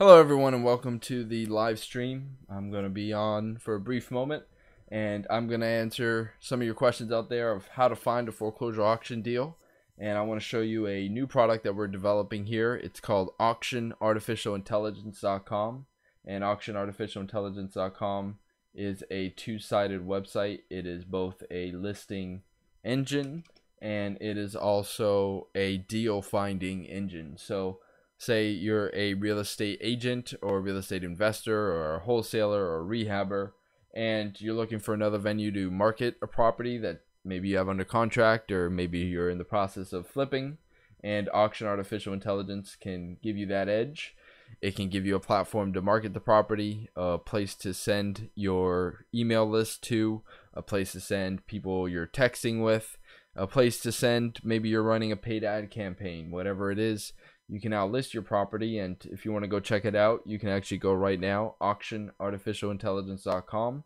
Hello everyone and welcome to the live stream. I'm going to be on for a brief moment and I'm going to answer some of your questions out there of how to find a foreclosure auction deal. And I want to show you a new product that we're developing here. It's called auctionartificialintelligence.com, and auctionartificialintelligence.com is a two-sided website. It is both a listing engine and it is also a deal finding engine. So say you're a real estate agent or a real estate investor or a wholesaler or a rehabber, and you're looking for another venue to market a property that maybe you have under contract or maybe you're in the process of flipping, and Auction Artificial Intelligence can give you that edge. It can give you a platform to market the property, a place to send your email list to, a place to send people you're texting with, a place to send, maybe you're running a paid ad campaign, whatever it is. You can now list your property, and if you want to go check it out, you can actually go right now, auctionartificialintelligence.com,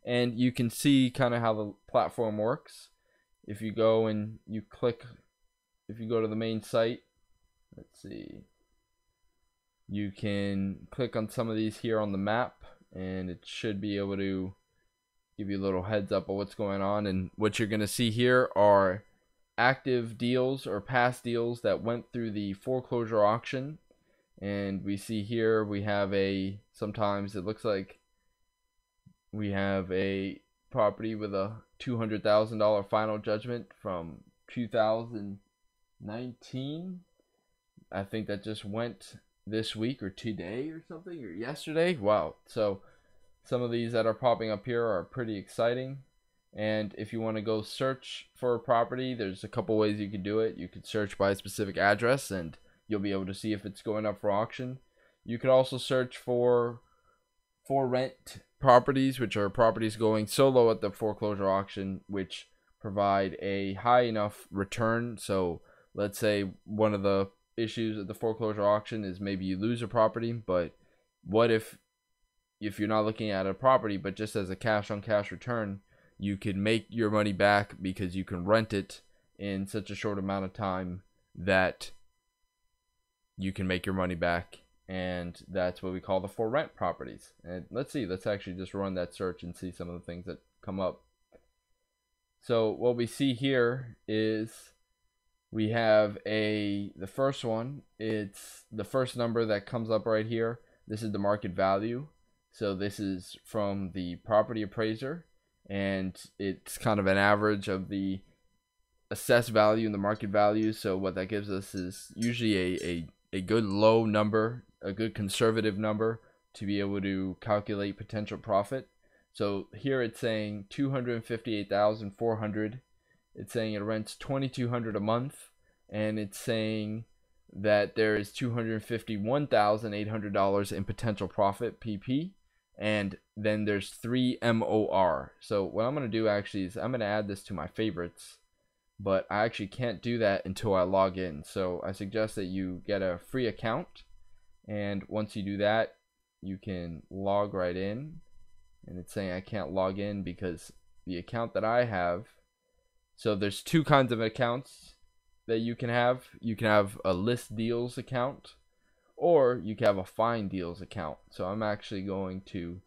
and you can see kind of how the platform works. If you go and you click, if you go to the main site, let's see, you can click on some of these here on the map, and it should be able to give you a little heads up of what's going on. And what you're going to see here are active deals or past deals that went through the foreclosure auction. And we see here we have sometimes it looks like we have a property with a $200,000 final judgment from 2019. I think that just went this week or today or something, or yesterday. Wow. So some of these that are popping up here are pretty exciting. And if you want to go search for a property, there's a couple ways you can do it. You could search by a specific address and you'll be able to see if it's going up for auction. You could also search for rent properties, which are properties going solo at the foreclosure auction, which provide a high enough return. So let's say one of the issues at the foreclosure auction is maybe you lose a property, but what if you're not looking at a property but just as a cash on cash return, you can make your money back because you can rent it in such a short amount of time that you can make your money back. And that's what we call the for rent properties. And let's actually just run that search and see some of the things that come up. So what we see here is we have the first one. It's the first number that comes up right here. This is the market value. So this is from the property appraiser, and it's kind of an average of the assessed value and the market value. So what that gives us is usually a good low number, a good conservative number to be able to calculate potential profit. So here it's saying 258,400. It's saying it rents 2,200 a month, and it's saying that there is $251,800 in potential profit PP. And then there's 3 MOR. So what I'm going to do actually is I'm going to add this to my favorites, but I actually can't do that until I log in. So I suggest that you get a free account, and once you do that, you can log right in. And it's saying I can't log in because the account that I have, so there's two kinds of accounts that you can have. You can have a list deals account, or you can have a find deals account. So I'm actually going to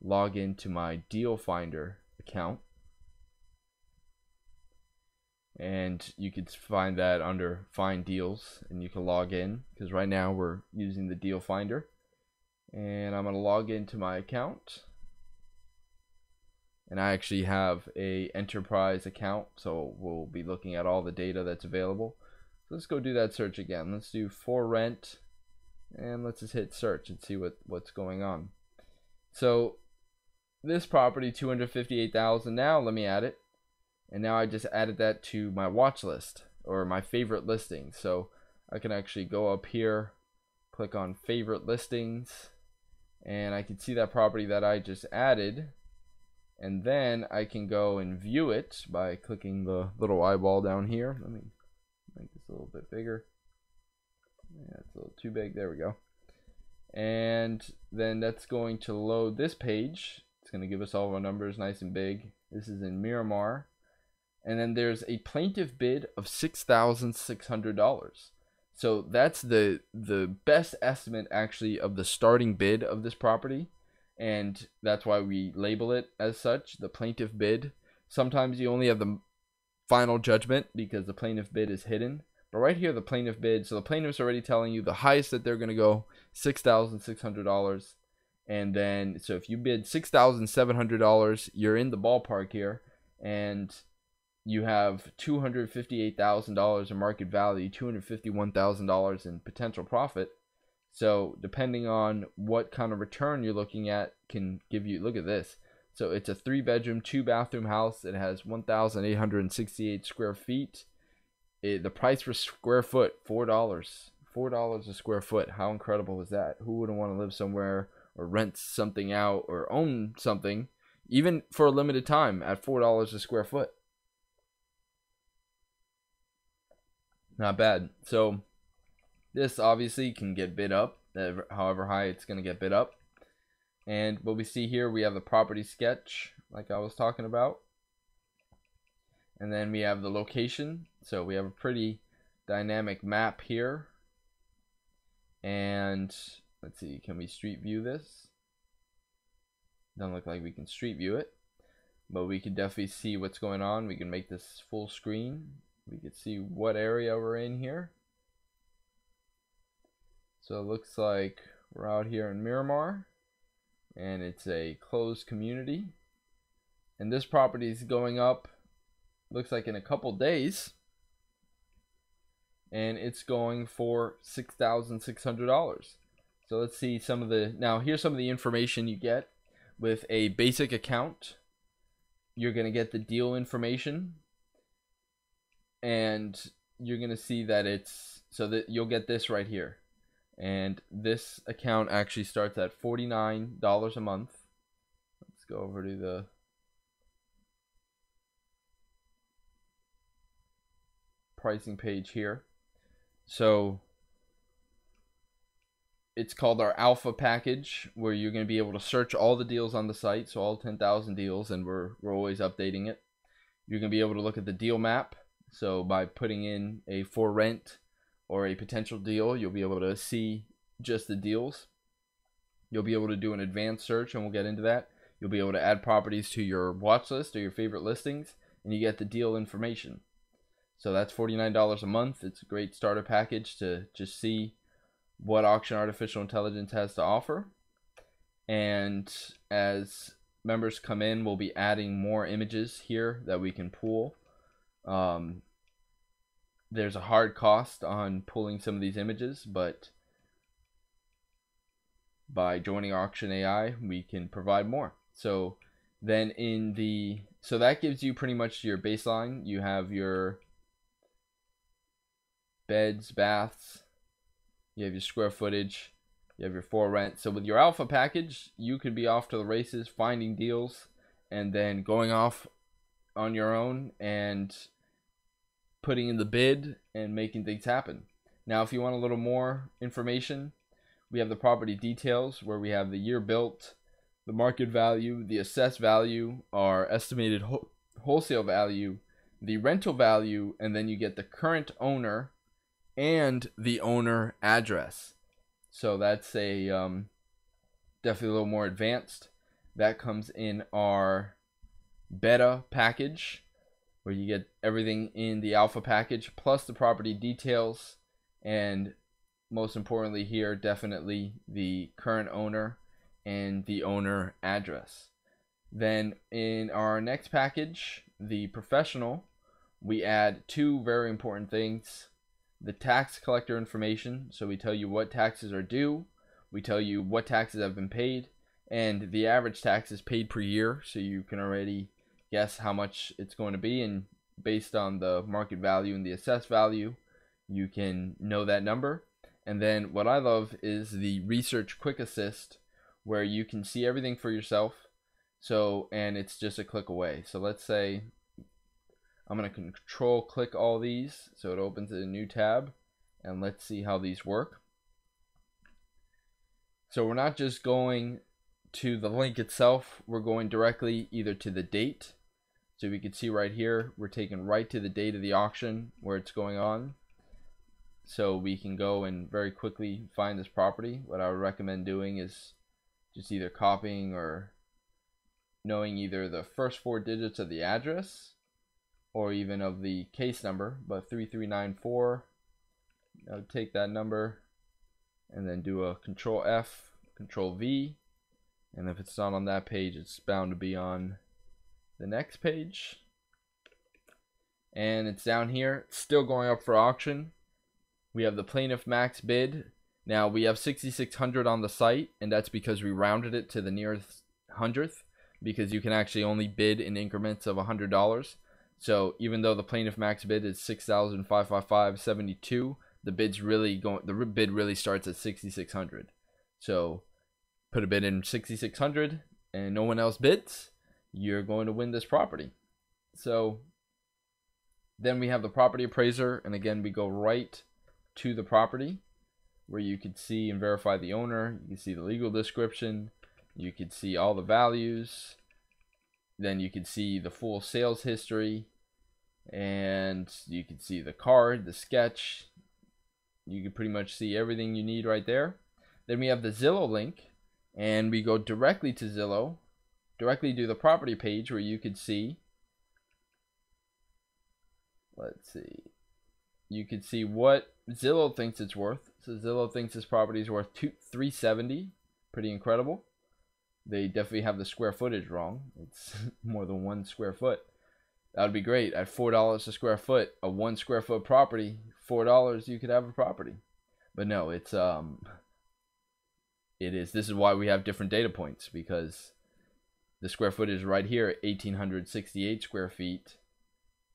log into my deal finder account, and you could find that under find deals, and you can log in because right now we're using the deal finder. And I'm going to log into my account, and I actually have a enterprise account, so we'll be looking at all the data that's available. So let's go do that search again. Let's do for rent, and let's just hit search and see what's going on. So this property, 258,000. Now let me add it, and now I just added that to my watch list or my favorite listings. So I can actually go up here, click on favorite listings, and I can see that property that I just added. And then I can go and view it by clicking the little eyeball down here. Let me make this a little bit bigger. Yeah, it's a little too big. There we go. And then that's going to load this page. It's going to give us all of our numbers nice and big. This is in Miramar. And then there's a plaintiff bid of $6,600. So that's the best estimate actually of the starting bid of this property, and that's why we label it as such, the plaintiff bid. Sometimes you only have the final judgment because the plaintiff bid is hidden. But right here, the plaintiff bid, so the plaintiff's already telling you the highest that they're going to go, $6,600. And then, so if you bid $6,700, you're in the ballpark here. And you have $258,000 in market value, $251,000 in potential profit. So depending on what kind of return you're looking at can give you, look at this. So it's a 3-bedroom, 2-bathroom house. It has 1,868 square feet. The price per square foot, $4. $4 a square foot. How incredible is that? Who wouldn't want to live somewhere or rent something out or own something, even for a limited time, at $4 a square foot? Not bad. So this obviously can get bid up, however high it's going to get bid up. And what we see here, we have the property sketch, like I was talking about. And then we have the location. So we have a pretty dynamic map here. And let's see, can we street view this? Doesn't look like we can street view it, but we can definitely see what's going on. We can make this full screen. We can see what area we're in here. So it looks like we're out here in Miramar, and it's a closed community. And this property is going up, looks like in a couple days, and it's going for $6,600. So let's see some of the, now here's some of the information you get with a basic account. You're going to get the deal information, and you're going to see that it's, so that you'll get this right here. And this account actually starts at $49 a month. Let's go over to the pricing page here. So it's called our alpha package, where you're going to be able to search all the deals on the site, so all 10,000 deals, and we're always updating it. You're going to be able to look at the deal map. So by putting in a for rent or a potential deal, you'll be able to see just the deals. You'll be able to do an advanced search, and we'll get into that. You'll be able to add properties to your watch list or your favorite listings, and you get the deal information. So that's $49 a month. It's a great starter package to just see what Auction Artificial Intelligence has to offer. And as members come in, we'll be adding more images here that we can pull. There's a hard cost on pulling some of these images, but by joining Auction AI, we can provide more. So then so that gives you pretty much your baseline. You have your beds, baths, you have your square footage, you have your for rent. So with your alpha package, you could be off to the races, finding deals, and then going off on your own and putting in the bid and making things happen. Now, if you want a little more information, we have the property details, where we have the year built, the market value, the assessed value, our estimated wholesale value, the rental value, and then you get the current owner and the owner address. So that's a definitely a little more advanced. That comes in our beta package, where you get everything in the alpha package plus the property details, and most importantly here, definitely the current owner and the owner address. Then in our next package, the professional, we add two very important things: the tax collector information. So we tell you what taxes are due, we tell you what taxes have been paid, and the average taxes paid per year, so you can already guess how much it's going to be, and based on the market value and the assessed value, you can know that number. And then what I love is the research quick assist, where you can see everything for yourself. So, and it's just a click away. So let's say I'm going to control click all these so it opens a new tab, and let's see how these work. So we're not just going to the link itself, we're going directly either to the date. So we can see right here, we're taken right to the date of the auction where it's going on. so we can go and very quickly find this property. What I would recommend doing is just either copying or knowing either the first 4 digits of the address or even of the case number, but 3394. I would take that number and then do a Control F, Control V, and if it's not on that page, it's bound to be on the next page. And it's down here, it's still going up for auction. We have the plaintiff max bid. Now we have 6,600 on the site, and that's because we rounded it to the nearest hundredth, because you can actually only bid in increments of $100. So even though the plaintiff max bid is 6,555.72, the bid really starts at 6,600. So put a bid in 6,600 and no one else bids, you're going to win this property. So then we have the property appraiser, and again we go right to the property where you could see and verify the owner. You can see the legal description, you could see all the values, then you can see the full sales history, and you can see the card, the sketch. You can pretty much see everything you need right there. Then we have the Zillow link, and we go directly to Zillow, directly to the property page where you could see, let's see, you could see what Zillow thinks it's worth. So Zillow thinks this property is worth $370. Pretty incredible. They definitely have the square footage wrong. It's more than 1 square foot. That would be great. At $4 a square foot, a 1 square foot property, $4 you could have a property. But no, it is. This is why we have different data points, because the square footage right here, 1,868 square feet,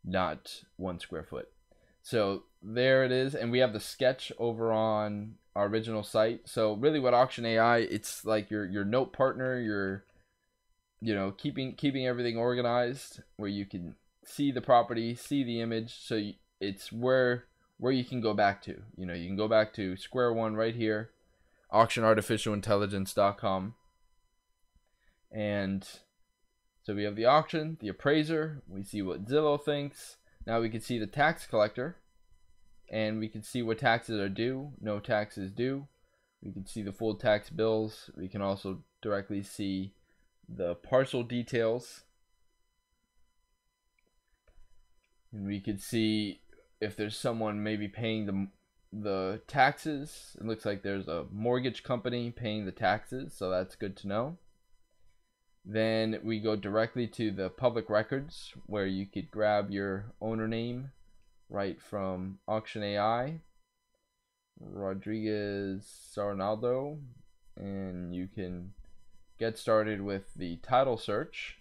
not 1 square foot. So there it is, and we have the sketch over on our original site. So really, what Auction AI, it's like your note partner, your, you know, keeping everything organized, where you can see the property, see the image. So it's where you can go back to. You know, you can go back to square one right here, auctionartificialintelligence.com. And so we have the auction, the appraiser, we see what Zillow thinks. Now we can see the tax collector, and we can see what taxes are due, no taxes due. We can see the full tax bills. We can also directly see the parcel details. And we could see if there's someone maybe paying the taxes. It looks like there's a mortgage company paying the taxes, so that's good to know. Then we go directly to the public records, where you could grab your owner name right from Auction AI, Rodriguez Sarnaldo, and you can get started with the title search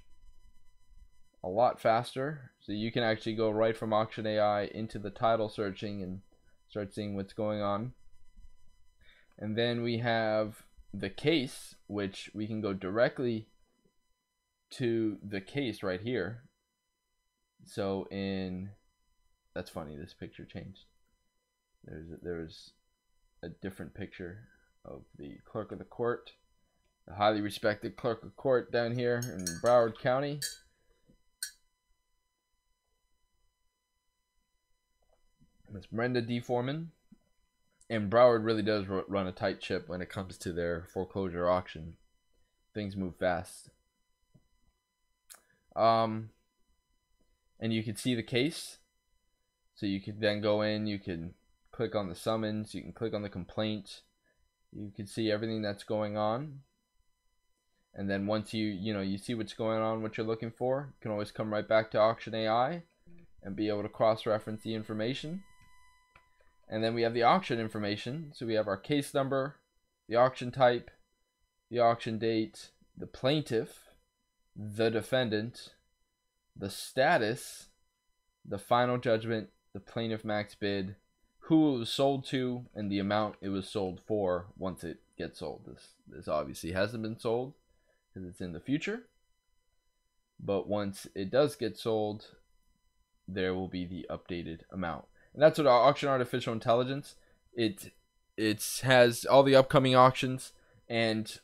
a lot faster. So you can actually go right from Auction AI into the title searching and start seeing what's going on. And then we have the case, which we can go directly to the case right here. So that's funny, this picture changed. There's a different picture of the clerk of the court, the highly respected clerk of court down here in Broward County. Miss Brenda D. Foreman. And Broward really does run a tight ship when it comes to their foreclosure auction. Things move fast. And you can see the case. So you could then go in, you can click on the summons, you can click on the complaint. You can see everything that's going on. And then once you see what's going on, what you're looking for, you can always come right back to Auction AI and be able to cross-reference the information. And then we have the auction information. So we have our case number, the auction type, the auction date, the plaintiff, the defendant, the status, the final judgment, the plaintiff max bid, who it was sold to, and the amount it was sold for once it gets sold. This obviously hasn't been sold because it's in the future. But once it does get sold, there will be the updated amount. And that's what our Auction Artificial Intelligence, it has all the upcoming auctions, and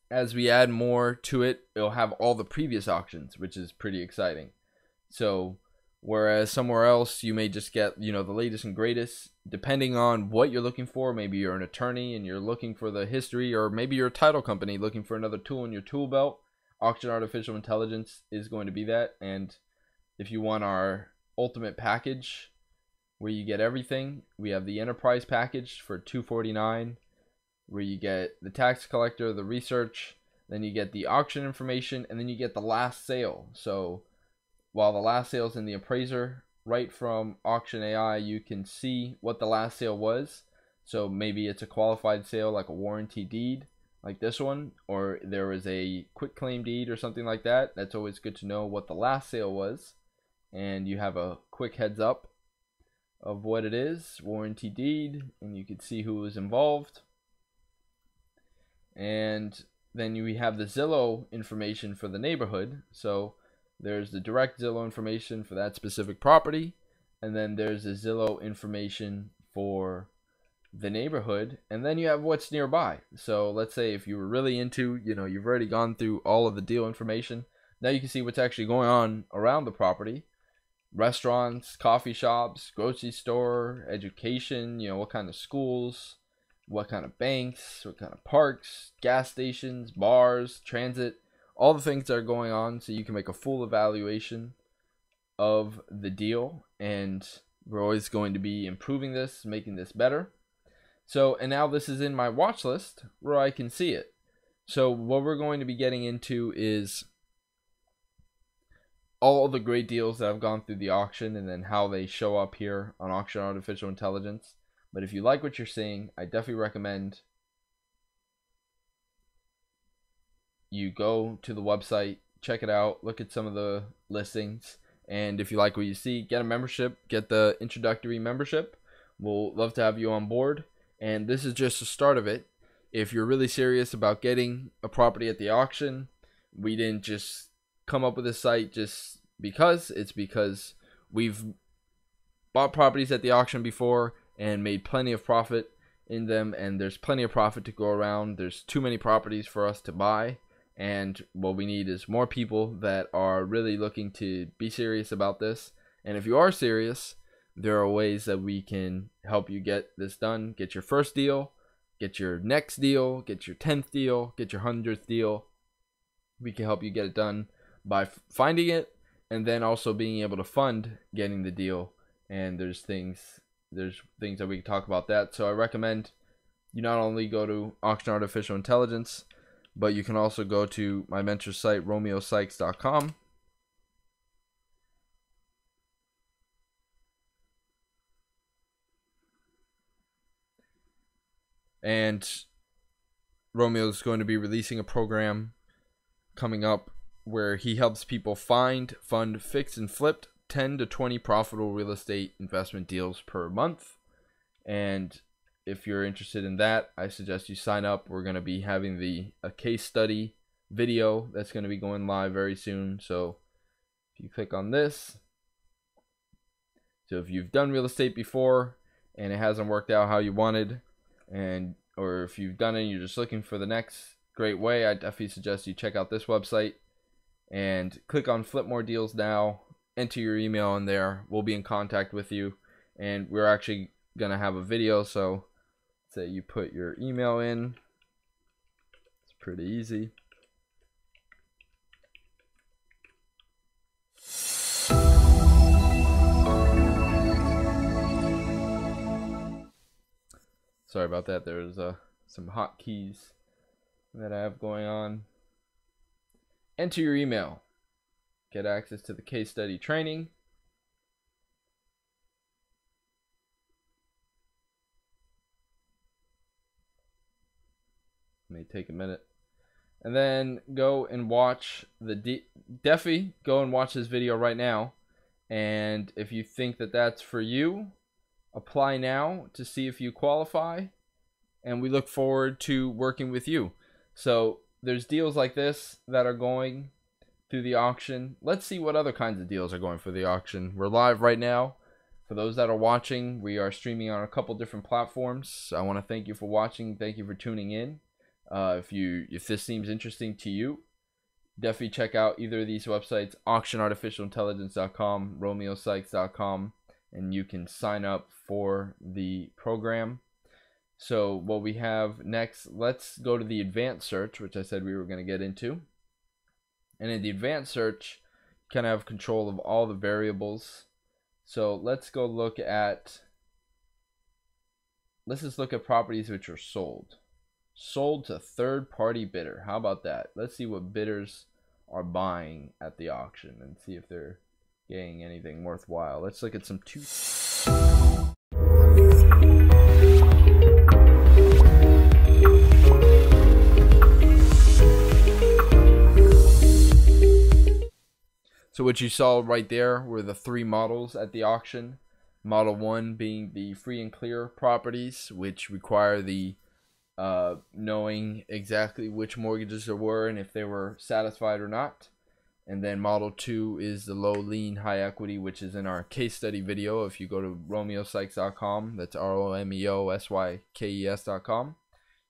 as we add more to it, it'll have all the previous auctions, which is pretty exciting. So Whereas somewhere else, you may just get, the latest and greatest, depending on what you're looking for. Maybe you're an attorney and you're looking for the history, or maybe you're a title company looking for another tool in your tool belt. Auction Artificial Intelligence is going to be that. And if you want our ultimate package where you get everything, we have the enterprise package for $249, where you get the tax collector, the research, then you get the auction information, and then you get the last sale. So while the last sale is in the appraiser, right from Auction AI, you can see what the last sale was. So maybe it's a qualified sale, like a warranty deed like this one, or there was a quick claim deed or something like that. That's always good to know what the last sale was, and you have a quick heads up of what it is, warranty deed, and you can see who was involved. And then we have the Zillow information for the neighborhood. So there's the direct Zillow information for that specific property, and then there's the Zillow information for the neighborhood, and then you have what's nearby. So let's say if you were really into, you've already gone through all of the deal information, now you can see what's actually going on around the property. Restaurants, coffee shops, grocery store, education, what kind of schools, what kind of banks, what kind of parks, gas stations, bars, transit, all the things that are going on, so you can make a full evaluation of the deal. And we're always going to be improving this, making this better. So, and now this is in my watch list where I can see it. So what we're going to be getting into is all the great deals that have gone through the auction, and then how they show up here on Auction Artificial Intelligence. But if you like what you're seeing, I definitely recommend you go to the website, check it out, look at some of the listings, and if you like what you see, get a membership, get the introductory membership. We'll love to have you on board. And this is just the start of it. If you're really serious about getting a property at the auction, we didn't just come up with this site just because. It's because we've bought properties at the auction before and made plenty of profit in them, and there's plenty of profit to go around. There's too many properties for us to buy, and what we need is more people that are really looking to be serious about this. And if you are serious, there are ways that we can help you get this done. Get your first deal, get your next deal, get your 10th deal, get your 100th deal. We can help you get it done by finding it, and then also being able to fund getting the deal. And there's things that we can talk about that. So I recommend you not only go to Auction Artificial Intelligence, but you can also go to my mentor site, romeosykes.com. And Romeo is going to be releasing a program coming up where he helps people find, fund, fix, and flip 10 to 20 profitable real estate investment deals per month. And if you're interested in that, I suggest you sign up. We're going to be having a case study video that's going to be going live very soon. So if you click on this, so if you've done real estate before and it hasn't worked out how you wanted, or if you've done it and you're just looking for the next great way, I definitely suggest you check out this website and click on Flip More Deals Now. Enter your email in there. We'll be in contact with you, and we're actually gonna have a video. So say you put your email in. It's pretty easy. Sorry about that. There's some hotkeys that I have going on. Enter your email. Get access to the case study training. May take a minute. And then go and watch definitely go and watch this video right now. And if you think that that's for you, apply now to see if you qualify. And we look forward to working with you. So there's deals like this that are going through the auction. Let's see what other kinds of deals are going for the auction. We're live right now. For those that are watching, we are streaming on a couple different platforms. I want to thank you for watching. Thank you for tuning in. If this seems interesting to you, definitely check out either of these websites, auctionartificialintelligence.com, romeosykes.com, and you can sign up for the program. So what we have next, let's go to the advanced search, which I said we were going to get into. And in the advanced search, you kind of have control of all the variables. So let's go look at, let's just look at properties which are sold. Sold to third-party bidder. How about that? Let's see what bidders are buying at the auction and see if they're getting anything worthwhile. Let's look at some two. So what you saw right there were the three models at the auction. Model 1 being the free and clear properties, which require the knowing exactly which mortgages there were and if they were satisfied or not. And then Model 2 is the low lien high equity, which is in our case study video. If you go to romeosykes.com, that's romeosykes.com,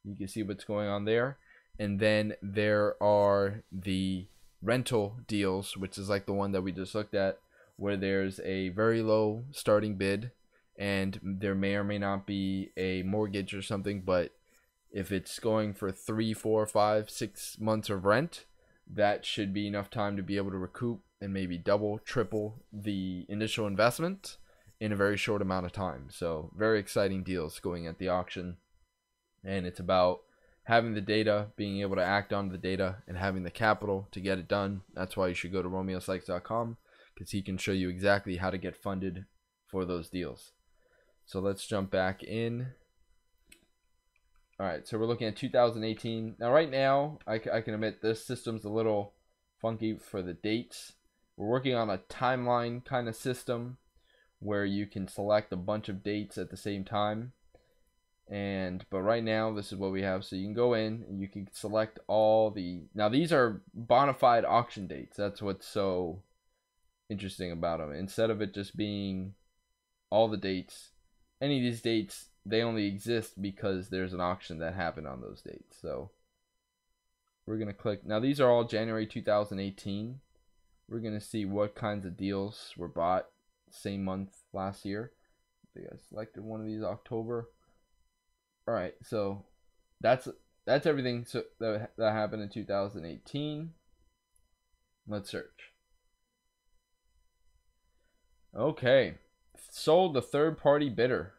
you can see what's going on there. And then there are the rental deals, which is like the one that we just looked at, where there's a very low starting bid and there may or may not be a mortgage or something, but if it's going for 3, 4, 5, 6 months of rent, that should be enough time to be able to recoup and maybe double, triple the initial investment in a very short amount of time. So very exciting deals going at the auction, and it's about having the data, being able to act on the data, and having the capital to get it done. That's why you should go to romeosykes.com, because he can show you exactly how to get funded for those deals. So let's jump back in. All right, so we're looking at 2018. Now, right now, I can admit this system's a little funky for the dates. We're working on a timeline kind of system where you can select a bunch of dates at the same time. But right now, this is what we have. So you can go in and you can select all the, now these are bona fide auction dates. That's what's so interesting about them. Instead of it just being all the dates, any of these dates, they only exist because there's an auction that happened on those dates. So we're going to click. Now these are all January 2018. We're going to see what kinds of deals were bought same month last year. I think I selected one of these, October. All right, so that's everything that happened in 2018. Let's search. Okay, sold to third-party bidder.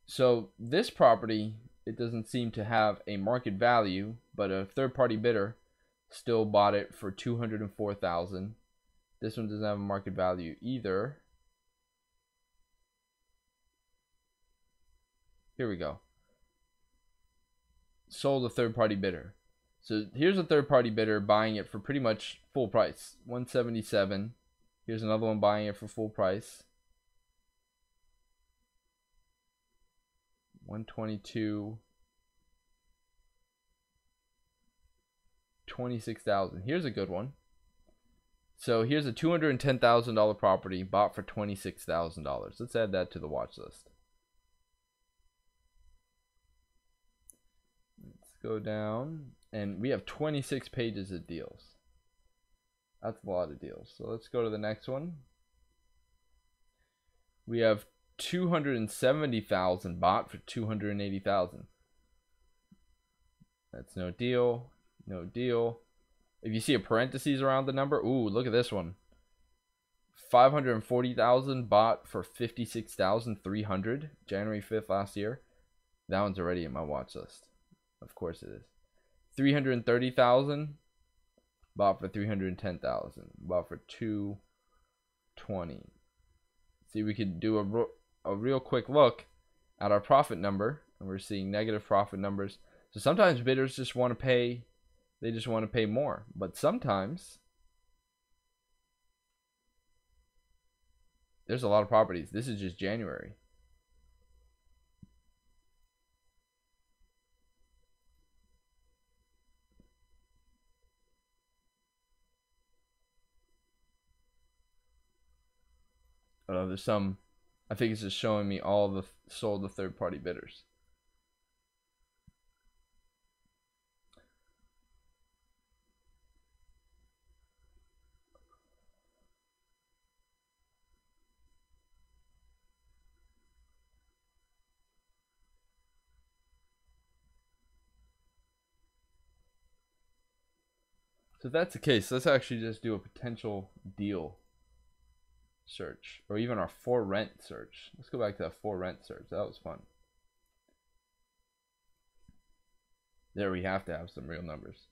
So this property, it doesn't seem to have a market value, but a third-party bidder still bought it for $204,000. This one doesn't have a market value either. Here we go. Sold a third-party bidder. So here's a third-party bidder buying it for pretty much full price, $177,000. Here's another one buying it for full price, $122,000, $26,000. Here's a good one. So here's a $210,000 property bought for $26,000. Let's add that to the watch list. Let's go down, and we have 26 pages of deals. That's a lot of deals. So let's go to the next one. We have $270,000 bought for $280,000. That's no deal. No deal. If you see a parentheses around the number, ooh, look at this one. $540,000 bought for $56,300. January 5th last year. That one's already in my watch list. Of course it is. $330,000 bought for $310,000. Bought for $220,000. See, we could do a real quick look at our profit number, and we're seeing negative profit numbers. So sometimes bidders just want to pay, they just want to pay more, but sometimes there's a lot of properties. This is just January. There's some, I think it's just showing me all the sold to third-party bidders. So if that's the case, let's actually just do a potential deal search, or even our for rent search. Let's go back to that for rent search. That was fun. There we have to have some real numbers.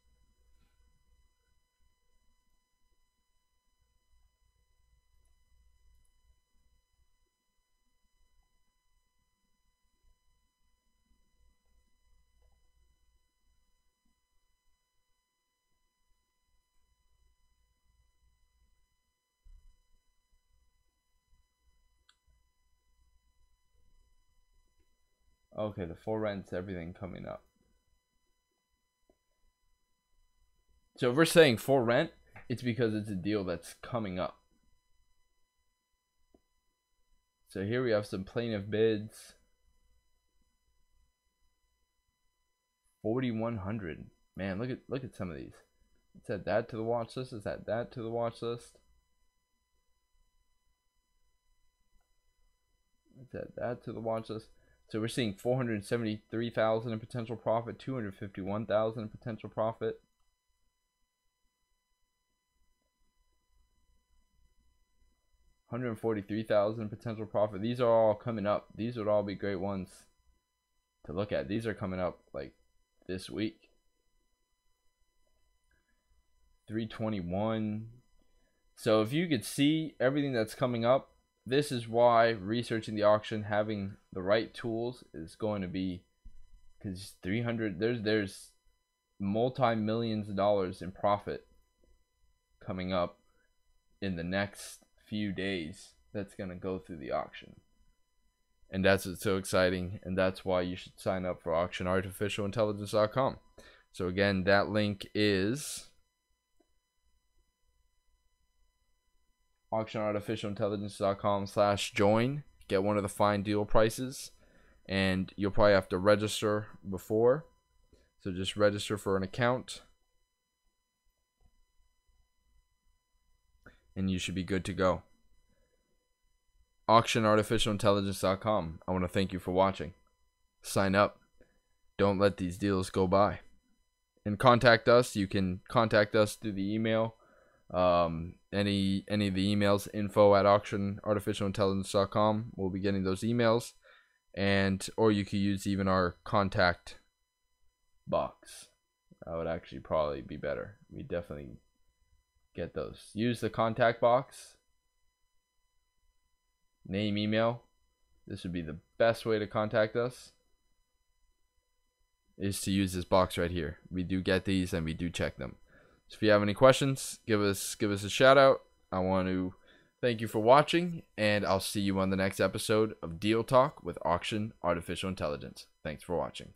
Okay, the for rent's everything coming up. So if we're saying for rent, it's because it's a deal that's coming up. So here we have some plaintiff bids. 4,100. Man, look at some of these. Let's add that to the watch list. Let's add that to the watch list. Let's add that to the watch list. So we're seeing 473,000 in potential profit, 251,000 in potential profit. $143,000 potential profit. These are all coming up. These would all be great ones to look at. These are coming up like this week. 321. So if you could see everything that's coming up, this is why researching the auction, having the right tools is going to be, because 300, there's multi-millions of dollars in profit coming up in the next few days that's going to go through the auction. And that's what's so exciting, and that's why you should sign up for auctionartificialintelligence.com. So again, that link is auctionartificialintelligence.com/join. Get one of the fine deal prices, and you'll probably have to register before. So just register for an account, and you should be good to go. auctionartificialintelligence.com. I want to thank you for watching. Sign up. Don't let these deals go by. And contact us. You can contact us through the email. Any of the emails, info@auctionartificialintelligence.com. We'll be getting those emails. Or you could use even our contact box. That would actually probably be better. We definitely get those. Use the contact box. Name, email. This would be the best way to contact us, is to use this box right here. We do get these and we do check them. So if you have any questions, give us a shout out. I want to thank you for watching, and I'll see you on the next episode of Deal Talk with Auction Artificial Intelligence. Thanks for watching.